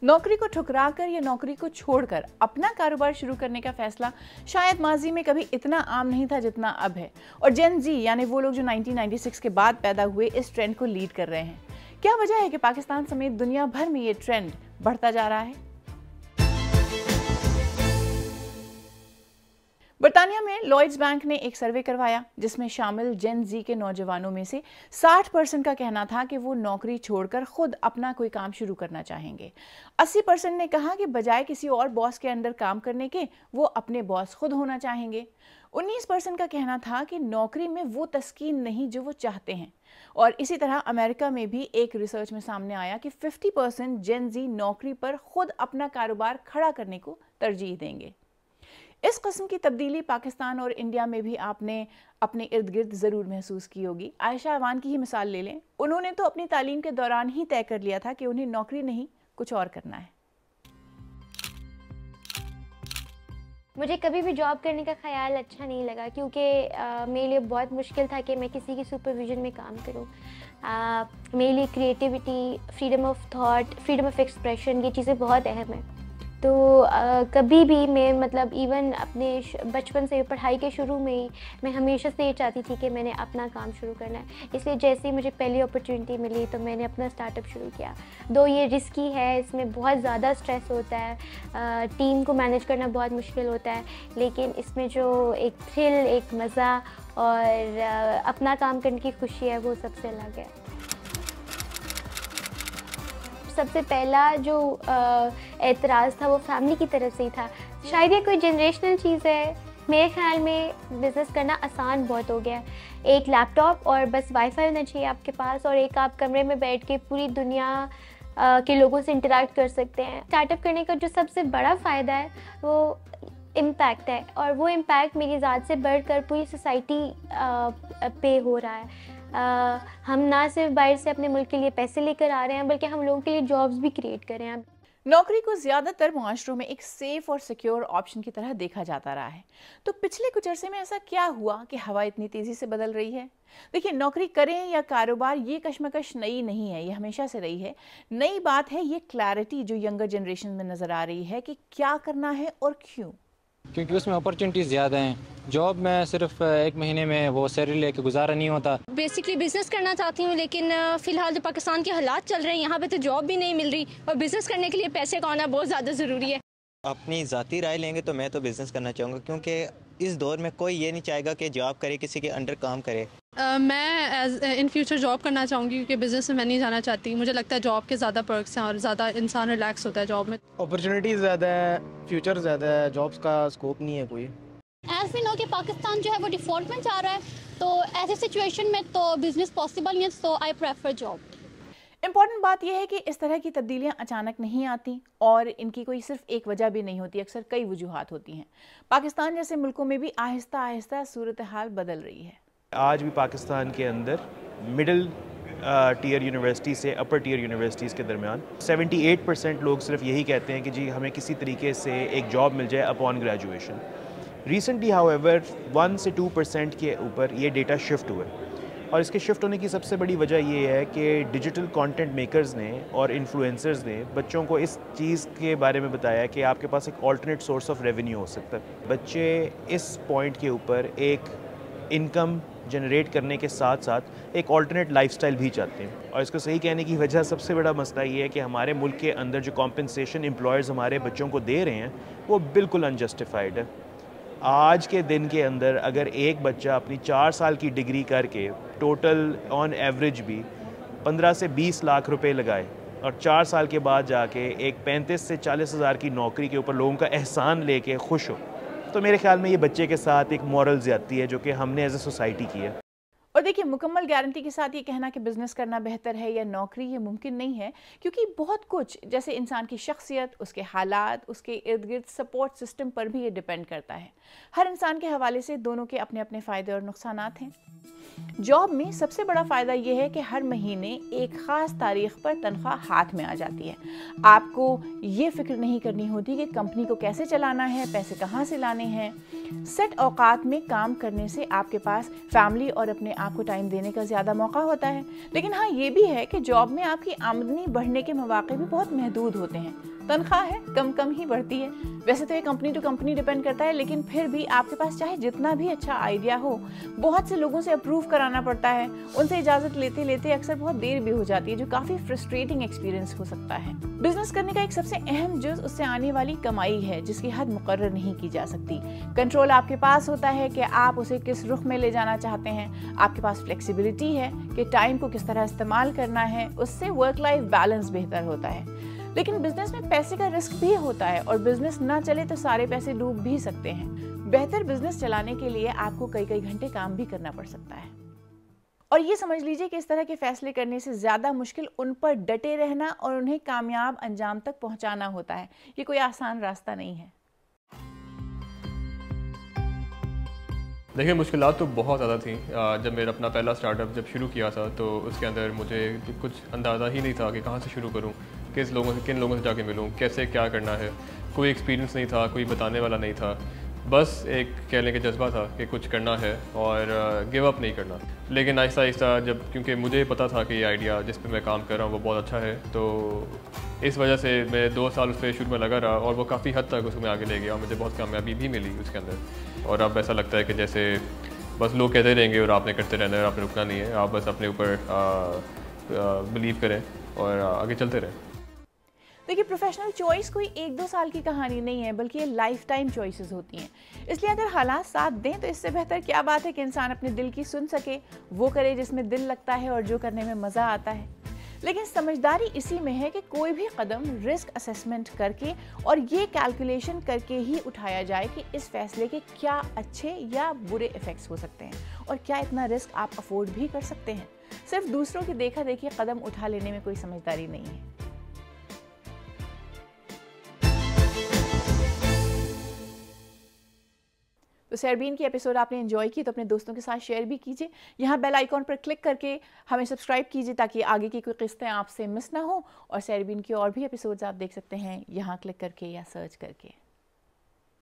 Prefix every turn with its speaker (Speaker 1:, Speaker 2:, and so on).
Speaker 1: नौकरी को ठुकराकर या नौकरी को छोड़कर अपना कारोबार शुरू करने का फैसला शायद माजी में कभी इतना आम नहीं था जितना अब है, और जेन जी यानी वो लोग जो 1996 के बाद पैदा हुए इस ट्रेंड को लीड कर रहे हैं। क्या वजह है कि पाकिस्तान समेत दुनिया भर में ये ट्रेंड बढ़ता जा रहा है? बर्तानिया में लॉयड्स बैंक ने एक सर्वे करवाया जिसमें शामिल जेन जी के नौजवानों में से 60% का कहना था कि वो नौकरी छोड़कर खुद अपना कोई काम शुरू करना चाहेंगे। 80% ने कहा कि बजाय किसी और बॉस के अंडर काम करने के वो अपने बॉस खुद होना चाहेंगे। 19% का कहना था कि नौकरी में वो तस्कीन नहीं जो वो चाहते हैं। और इसी तरह अमेरिका में भी एक रिसर्च में सामने आया कि 50% जेन जी नौकरी पर खुद अपना कारोबार खड़ा करने को तरजीह देंगे। इस किस्म की तब्दीली पाकिस्तान और इंडिया में भी आपने अपने इर्द गिर्द ज़रूर महसूस की होगी। आयशा अवान की ही मिसाल ले लें। उन्होंने तो अपनी तालीम के दौरान ही तय कर लिया था कि उन्हें नौकरी नहीं कुछ और करना है।
Speaker 2: मुझे कभी भी जॉब करने का ख्याल अच्छा नहीं लगा, क्योंकि मेरे लिए बहुत मुश्किल था कि मैं किसी की सुपरविजन में काम करूं। मेरे लिए creativity, freedom of thought, freedom of expression, ये चीज़ें बहुत अहम हैं। तो कभी भी मैं मतलब इवन अपने बचपन से पढ़ाई के शुरू में ही मैं हमेशा से ये चाहती थी कि मैंने अपना काम शुरू करना है। इसलिए जैसे ही मुझे पहली अपॉर्चुनिटी मिली तो मैंने अपना स्टार्टअप शुरू किया। दो ये रिस्की है, इसमें बहुत ज़्यादा स्ट्रेस होता है, टीम को मैनेज करना बहुत मुश्किल होता है, लेकिन इसमें जो एक थ्रिल, एक मज़ा और अपना काम करने की खुशी है वो सबसे अलग है। सबसे पहला जो एतराज़ था वो फैमिली की तरफ से ही था। शायद ये कोई जनरेशनल चीज़ है। मेरे ख्याल में बिज़नेस करना आसान बहुत हो गया है। एक लैपटॉप और बस वाईफाई होना चाहिए आपके पास, और एक आप कमरे में बैठ के पूरी दुनिया के लोगों से इंटरेक्ट कर सकते हैं। स्टार्टअप करने का जो सबसे बड़ा फ़ायदा है वो इम्पैक्ट है, और वो इम्पैक्ट मेरी ज़ात से बढ़कर पूरी सोसाइटी पे हो रहा है। हम ना सिर्फ बाहर से अपने मुल्क के लिए पैसे लेकर आ रहे हैं, बल्कि हम लोगों के लिए जॉब्स भी क्रिएट कर रहे हैं।
Speaker 1: नौकरी को ज़्यादातर मुआशरों में एक सेफ और सिक्योर ऑप्शन की तरह देखा जाता रहा है। तो पिछले कुछ अरसे में ऐसा क्या हुआ कि हवा इतनी तेज़ी से बदल रही है? देखिए, नौकरी करें या कारोबार, ये कश्मकश नई नहीं है, ये हमेशा से रही है। नई बात है ये क्लैरिटी जो यंगर जनरेशन में नज़र आ रही है कि क्या करना है और क्यों।
Speaker 3: क्योंकि उसमें अपॉर्चुनिटीज़ ज़्यादा हैं। जॉब में सिर्फ एक महीने में वो सैलरी लेके गुजारा नहीं होता।
Speaker 4: बेसिकली बिजनेस करना चाहती हूँ, लेकिन फ़िलहाल जो पाकिस्तान के हालात चल रहे हैं यहाँ पे तो जॉब भी नहीं मिल रही, और बिज़नेस करने के लिए पैसे का होना बहुत ज़्यादा ज़रूरी है।
Speaker 5: अपनी ज़ाती राय लेंगे तो मैं तो बिज़नेस करना चाहूँगा, क्योंकि इस दौर में कोई ये नहीं चाहेगा कि जॉब करे, किसी के अंडर काम करे।
Speaker 6: मैं इन फ्यूचर जॉब करना चाहूँगी, क्योंकि बिज़नेस में मैं नहीं जाना चाहती। मुझे लगता है जॉब के ज़्यादा पर्क्स हैं और ज़्यादा इंसान रिलैक्स होता है जॉब में।
Speaker 7: अपॉर्चुनिटीज़ ज़्यादा है, फ्यूचर ज़्यादा है, जॉब्स का स्कोप नहीं है कोई।
Speaker 8: ऐसे नो कि पाकिस्तान जो है वो डिफ़ॉल्ट में जा रहा है, तो ऐसी सिचुएशन में तो बिज़नेस पॉसिबल नहीं है, सो आई प्रेफर जॉब।
Speaker 1: इम्पॉर्टेंट बात यह है कि इस तरह की तब्दीलियां अचानक नहीं आती, और इनकी कोई सिर्फ एक वजह भी नहीं होती, अक्सर कई वजूहात होती हैं। पाकिस्तान जैसे मुल्कों में भी आहिस्ता आहिस्ता सूरत हाल बदल रही है।
Speaker 9: आज भी पाकिस्तान के अंदर मिडिल टीयर यूनिवर्सिटी से अपर टीयर यूनिवर्सिटीज़ के दरमियान 78% लोग सिर्फ यही कहते हैं कि जी हमें किसी तरीके से एक जॉब मिल जाए अपॉन ग्रेजुएशन। रिसेंटली हाउएवर 1 से 2% के ऊपर ये डेटा शिफ्ट हुए, और इसके शिफ्ट होने की सबसे बड़ी वजह ये है कि डिजिटल कंटेंट मेकर्स ने और इन्फ्लुएंसर्स ने बच्चों को इस चीज़ के बारे में बताया कि आपके पास एक ऑल्टरनेट सोर्स ऑफ रेवेन्यू हो सकता है। बच्चे इस पॉइंट के ऊपर एक इनकम जनरेट करने के साथ साथ एक ऑल्टरनेट लाइफस्टाइल भी चाहते हैं, और इसको सही कहने की वजह सबसे बड़ा मसला ये है कि हमारे मुल्क के अंदर जो कॉम्पनसेशन एम्प्लॉयर्स हमारे बच्चों को दे रहे हैं वो बिल्कुल अनजस्टिफाइड है। आज के दिन के अंदर अगर एक बच्चा अपनी 4 साल की डिग्री करके टोटल ऑन एवरेज भी 15 से 20 लाख रुपए लगाए, और 4 साल के बाद जाके एक 35 से 40 हज़ार की नौकरी के ऊपर लोगों का एहसान लेके खुश हो, तो मेरे ख्याल में ये बच्चे के साथ एक मॉरल ज़्यादती है जो कि हमने एज ए सोसाइटी की है।
Speaker 1: और देखिए, मुकम्मल गारंटी के साथ ये कहना कि बिजनेस करना बेहतर है या नौकरी, ये मुमकिन नहीं है, क्योंकि बहुत कुछ जैसे इंसान की शख्सियत, उसके हालात, उसके इर्द गिर्द सपोर्ट सिस्टम पर भी ये डिपेंड करता है। हर इंसान के हवाले से दोनों के अपने अपने फ़ायदे और नुकसानात हैं। जॉब में सबसे बड़ा फ़ायदा ये है कि हर महीने एक ख़ास तारीख पर तनख्वाह हाथ में आ जाती है। आपको ये फिक्र नहीं करनी होती कि कंपनी को कैसे चलाना है, पैसे कहाँ से लाने हैं। सेट औकात में काम करने से आपके पास फैमिली और अपने आप को टाइम देने का ज़्यादा मौका होता है। लेकिन हाँ, ये भी है कि जॉब में आपकी आमदनी बढ़ने के मौके भी बहुत महदूद होते हैं। तनख्वाह है कम कम ही बढ़ती है। वैसे तो ये कंपनी टू कंपनी डिपेंड करता है, लेकिन फिर भी आपके पास चाहे जितना भी अच्छा आइडिया हो, बहुत से लोगों से अप्रूव कराना पड़ता है। उनसे इजाजत लेते लेते अक्सर बहुत देर भी हो जाती है, जो काफी फ्रस्ट्रेटिंग एक्सपीरियंस हो सकता है। बिजनेस करने का एक सबसे अहम जुज उससे आने वाली कमाई है, जिसकी हद मुकर्रर नहीं की जा सकती। कंट्रोल आपके पास होता है कि आप उसे किस रुख में ले जाना चाहते हैं। आपके पास फ्लेक्सिबिलिटी है कि टाइम को किस तरह इस्तेमाल करना है। उससे वर्क लाइफ बैलेंस बेहतर होता है। लेकिन बिजनेस में पैसे का रिस्क भी होता है और बिजनेस ना चले तो सारे पैसे डूब भी सकते हैं। बेहतर बिजनेस चलाने के लिए आपको कई कई घंटे काम भी करना पड़ सकता है। और ये समझ लीजिए कि इस तरह के फैसले करने से ज्यादा मुश्किल उन पर डटे रहना और उन्हें कामयाब अंजाम तक पहुंचाना होता है। ये कोई आसान रास्ता नहीं है।
Speaker 10: देखिए, मुश्किलात तो बहुत ज़्यादा थी। जब मेरा अपना पहला स्टार्टअप जब शुरू किया था तो उसके अंदर मुझे कुछ अंदाज़ा ही नहीं था कि कहाँ से शुरू करूँ, किन लोगों से जाके मिलूँ, कैसे क्या करना है। कोई एक्सपीरियंस नहीं था, कोई बताने वाला नहीं था। बस एक कह लें कि जज्बा था कि कुछ करना है और गिव अप नहीं करना। लेकिन आहिस्ता आहिस्ता जब, क्योंकि मुझे पता था कि ये आइडिया जिस पे मैं काम कर रहा हूँ वो बहुत अच्छा है, तो इस वजह से मैं 2 साल उस पर शुरू में लगा रहा और वो काफ़ी हद तक उसको मैं आगे ले गया और मुझे बहुत कामयाबी भी मिली उसके अंदर। और अब ऐसा लगता है कि जैसे बस लोग कहते रहेंगे और आपने करते रहना है, आपने रुकना नहीं है। आप बस अपने ऊपर बिलीव करें और आगे चलते रहें।
Speaker 1: देखिए, प्रोफेशनल चॉइस कोई 1-2 साल की कहानी नहीं है, बल्कि ये लाइफ टाइम चॉइसेस होती हैं। इसलिए अगर हालात साथ दें तो इससे बेहतर क्या बात है कि इंसान अपने दिल की सुन सके, वो करे जिसमें दिल लगता है और जो करने में मज़ा आता है। लेकिन समझदारी इसी में है कि कोई भी कदम रिस्क असेसमेंट करके और ये कैलकुलेशन करके ही उठाया जाए कि इस फैसले के क्या अच्छे या बुरे इफ़ेक्ट्स हो सकते हैं और क्या इतना रिस्क आप अफोर्ड भी कर सकते हैं। सिर्फ दूसरों की देखा देखी कदम उठा लेने में कोई समझदारी नहीं है। तो सरबीन की एपिसोड आपने एंजॉय की तो अपने दोस्तों के साथ शेयर भी कीजिए। यहाँ बेल आइकॉन पर क्लिक करके हमें सब्सक्राइब कीजिए ताकि आगे की कोई किस्तें आपसे मिस ना हो। और सरबीन की और भी एपिसोड्स आप देख सकते हैं यहाँ क्लिक करके या सर्च करके।